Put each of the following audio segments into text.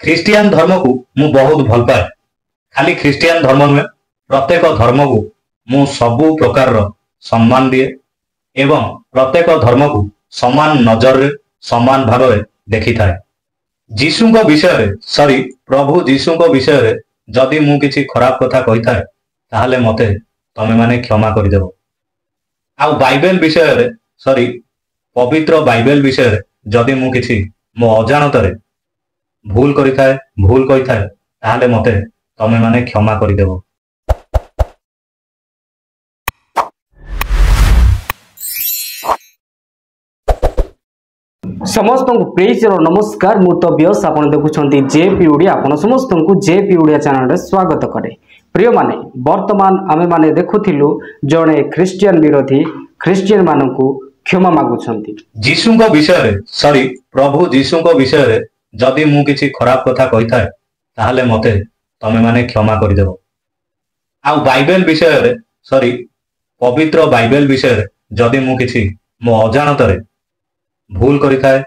Christian ଧର୍ମକୁ ମୁଁ ବହୁତ ଭଲ ପାଏ। ଖାଲି ଖ୍ରୀଷ୍ଟିଆନ ଧର୍ମ ନୁହେଁ, ପ୍ରତ୍ୟେକ ଧର୍ମକୁ ମୁଁ ସବୁ ପ୍ରକାରର ସମ୍ମାନ ଦିଏ ଏବଂ ପ୍ରତ୍ୟେକ ଧର୍ମକୁ ସମାନ ନଜରରେ ସମାନ ଭାବରେ ଦେଖିଥାଏ। ଯୀଶୁଙ୍କ ବିଷୟରେ ପ୍ରଭୁ ଯୀଶୁଙ୍କ ବିଷୟରେ ଯଦି ମୁଁ କିଛି ଖରାପ କଥା କହିଥାଏ ତାହେଲେ ମୋତେ ତମେମାନେ କ୍ଷମା କରିଦେବ। ଆଉ ବାଇବେଲ ବିଷୟରେ ପବିତ୍ର ବାଇବେଲ ବିଷୟରେ ଯଦି ମୁଁ କିଛି ମୋ ଅଜାଣତରେ ଭୁଲ କହିଥାଏ ତାହେଲେ ମୋତେ ତମେମାନେ କ୍ଷମା କରିଦେବ। समस्त प्रेज और नमस्कार मु तो व्यस आप देखुं जेपी ओडिया आप समस्त जेपी ओडिया चैनल स्वागत करे। प्रिय माने वर्तमान आमे माने देखुथिलु जड़े ख्रीस्टियन विरोधी ख्रीस्टियन मानकु क्षमा मागुछंती। जीशुଙ୍କ विषय प्रभु जीशुଙ୍କ विषय जदि मु किछि खराब कथा कहिथाय ताहाले मते तमे माने क्षमा करिदेबो। आ बाइबल विषय पवित्र बाइबल विषय जदि मु किछि मो अजाणतरे भूल कहिथाय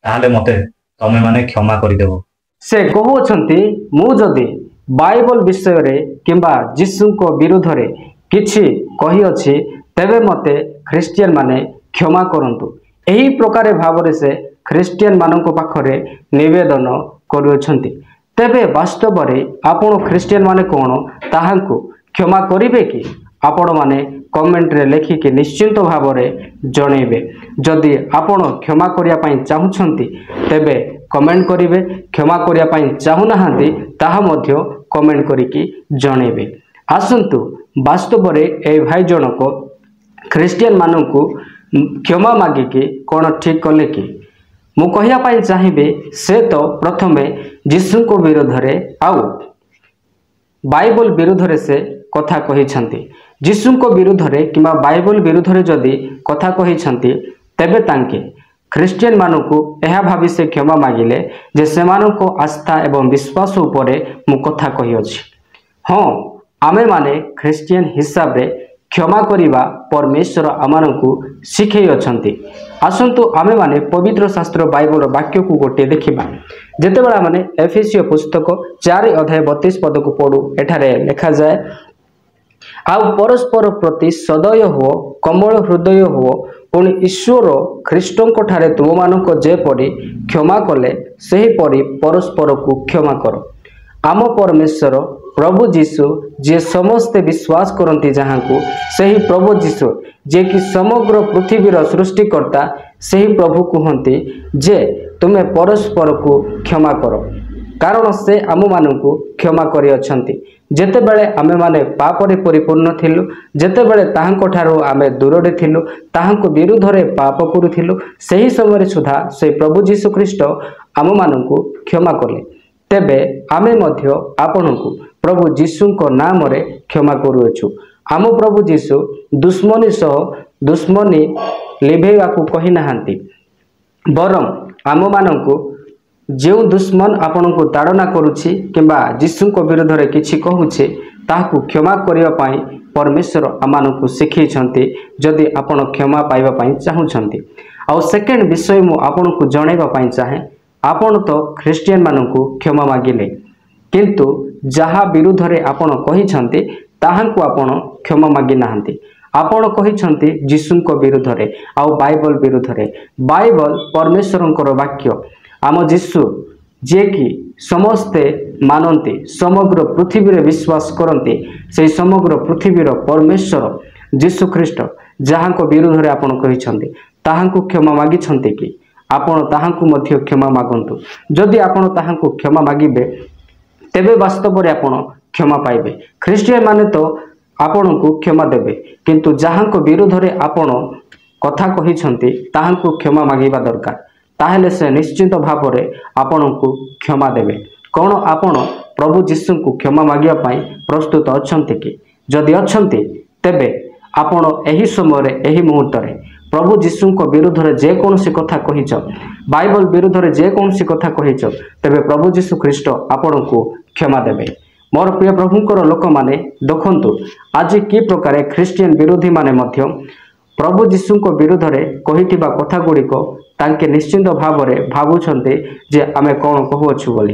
ताहाले मते तमे माने क्षमा करिदेबो। से कहउछंती मु जदि बाइबल विषय रे किंबा जीशुଙ୍କ विरुद्ध रे किछि कहि अछि तेबे मते ख्रीस्टियन माने क्षमा करंतु। एही प्रकार भावरे से ख्रीस्टियन मानक पाखरे निवेदन करूछंती। तेबे वास्तव रे आपण ख्रीस्टियन माने कोन ताहांकु क्षमा करिवे कि आपण माने कमेंट रे लेखिके निश्चिंत भावरे जणेबे। जदि आपण क्षमा करिया पई चाहुछंती तेबे कमेंट करिवे, क्षमा करिया पई चाहु नाहांती ताहा मध्य कमेंट करिकी जणेबे। आसंतु वास्तव रे ए भाई जनक ख्रीस्टियन मानकु क्षमा मागिके कोन ठीक कले कि मु कहिया पई चाहिबे से तो प्रथमे जीशुको विरोध रे आउ बाइबल विरोध रे से कथा कहिछंती। जीशुको विरोध रे किमा बाइबल विरोध रे जदि कथा कहिछंती तेबे तांके ख्रीस्टियन मानकु एहा भाबी से क्षमा मागिले जे सेमानको आस्था एवं विश्वास उपरे मु कथा कहि अछि। हां आमे माने ख्रीस्टियन हिसाब रे क्षमा करिबा परमेश्वर आमानकु शिखै अछंती। आसंतु आमे माने पवित्र शास्त्र बाइबल वाक्य को गोटे देखिबा। जेतेबेला माने एफेसियो पुस्तक 4 अध्याय 32 पद को पढु एठारे लिखा जाय आ परस्पर प्रति सदय हो कमल हृदय हो पुणी ईश्वर ख्रीष्टों ठारे तुम मानक जेपरि क्षमा कले सही परि परस्पर को क्षमा कर। आम परमेश्वर प्रभु जीशु जे समस्ते विश्वास करती जहाँ को सही प्रभु जीशु जे कि समग्र पृथ्वीर सृष्टिकर्ता सही प्रभु कहते जे तुमे परस्पर को क्षमा कर कारण से आम मानू क्षमा करि अछंती। जेतेबेले आमे माने पापरे परिपूर्ण थिलु जेतेबेले ताहांको ठारो आमे दूररे थिलु ताहांको विरुद्ध रे पाप करूथिलु सही समय सुधा से प्रभु जीशु ख्रीष्ट आम मानू क्षमा कले। तेबे आमे मध्य आपनकु प्रभु जीशुको नाम रे क्षमा करूछु। आम प्रभु जीशु दुश्मनी सह दुश्मनी लिभेवाकू कहि नाहांती बरम आम मानकु जो दुश्मन आपनकु ताड़ना करुछि किंबा जीशुको विरुद्ध रे किछि कहूछि ताहाकू क्षमा करिया पई परमेश्वर आमानकु शिखैछंती जदि आपण क्षमा पाइबा पई चाहुछंती। आ सेकेंड विषय मु आपनकु जणैबा पई चाहे आपण तो ख्रीस्टियन मानकु क्षमा मागिले किंतु जहा विरुद्ध रे आपण कहिछंती ताहांकु आपण क्षमा मागि नाहांती। आपण कहिछंती जीशुको विरुद्ध रे आ बाइबल विरुद्ध रे। बाइबल परमेश्वरंकर वाक्य आम जीशु जे कि समस्ते मानती समग्र पृथ्वी रे विश्वास करती से समग्र पृथ्वीर परमेश्वर जीशु ख्रीष्ट जहाँ को विरुद्ध रे आपण कहिछंती ताहांकु क्षमा मागिछंती कि आपण ताहांकु मध्य क्षमा मागंतु। जदि आपण ताहांकु क्षमा मागिबे तेबे वास्तव रे आपण क्षमा पाइबे। ख्रीस्टियन माने तो आपणकु क्षमा देबे किंतु जहाँ को विरुद्ध रे आपण कथा कहिछंती ताहांकु क्षमा मागिबा दरकार ताहेले से निश्चित भाव रे आपणकु क्षमा देबे। कोन आपण प्रभु जीशु को क्षमा मागिया पई प्रस्तुत अछंती कि जदि अछंती तेबे आपण एही समय रे एही मुहूर्त रे प्रभु जीशु को विरुद्ध रे जे कोनसी कथा कहिछ बाइबल विरुद्ध रे जे कोनसी कथा कहिछ तेबे प्रभु जीशु ख्रीष्ट आपणकु क्षमा देबे। मोर प्रिय प्रभुंकर लोक माने देखंतु आज की प्रकार ख्रीस्टियन विरोधी माने मध्य प्रभु जीशु को विरुद्ध रे कहिथिबा कथा गुड़िक तांके निश्चिंत भाव में भावुंट जे आमे कौन कहूछु बोली।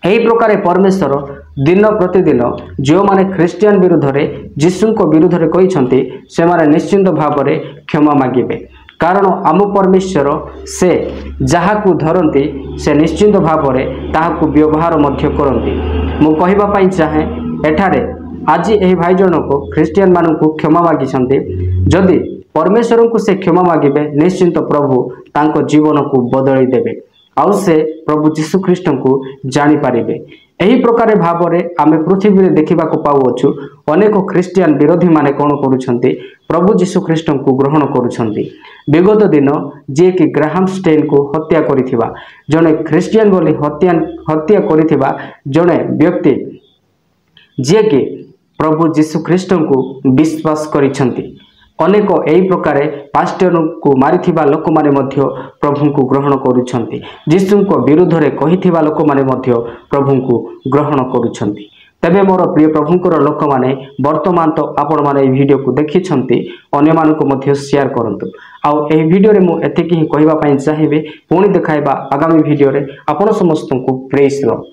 यही प्रकार परमेश्वर दिन प्रतिदिन जो माने ख्रिस्टियन विरुद्ध में जीशु विरुद्ध में कहते से माने निश्चिंत भाव में क्षमा मागिबे, कारण आम परमेश्वर से जहाँ को धरती से निश्चिंत भाव में ताहाकु व्यवहार मध्य करती। मु कहवाई चाहे एठारे आज यही भाई जन को ख्रिस्टियन मान को क्षमा मागिछन्ते, जदि परमेश्वर को से क्षमा मागिबे निश्चिंत प्रभु तांको जीवन को बदली देबे आउ से प्रभु जीशु ख्रीष्ट को जानी पारिबे। यही प्रकार भाव में आम पृथ्वी में देखा पाऊछु अनेक ख्रिस्टियन विरोधी माने कौन करुछन्ति प्रभु जीशु ख्रीष्ट को ग्रहण करुछन्ति। विगत दिन जे कि ग्राहम स्टेन को हत्या करिथिबा जने ख्रिस्टियन बोली हत्या करिथिबा जने व्यक्ति जे कि प्रभु जीशु ख्रीष्ट को विश्वास करिछन्ति। अनेक यही प्रकार पास्टर को मारिथिबा लोक माने मध्य प्रभु को ग्रहण करुछन्ति। जीशु को विरुद्ध रे कहिथिबा लोक माने मध्य प्रभु को ग्रहण करुछन्ति। तबे मोर प्रिय प्रभुंकर लोक माने वर्तमान तो आपण माने ए वीडियो को देखिछन्ति, अन्य मान को मध्य शेयर करंतु। आउ ए वीडियो रे मु एतिकी ही कहबा पई चाहिबे, पुणी देखाइबा आगामी वीडियो रे आपण समस्त को प्रेज लो।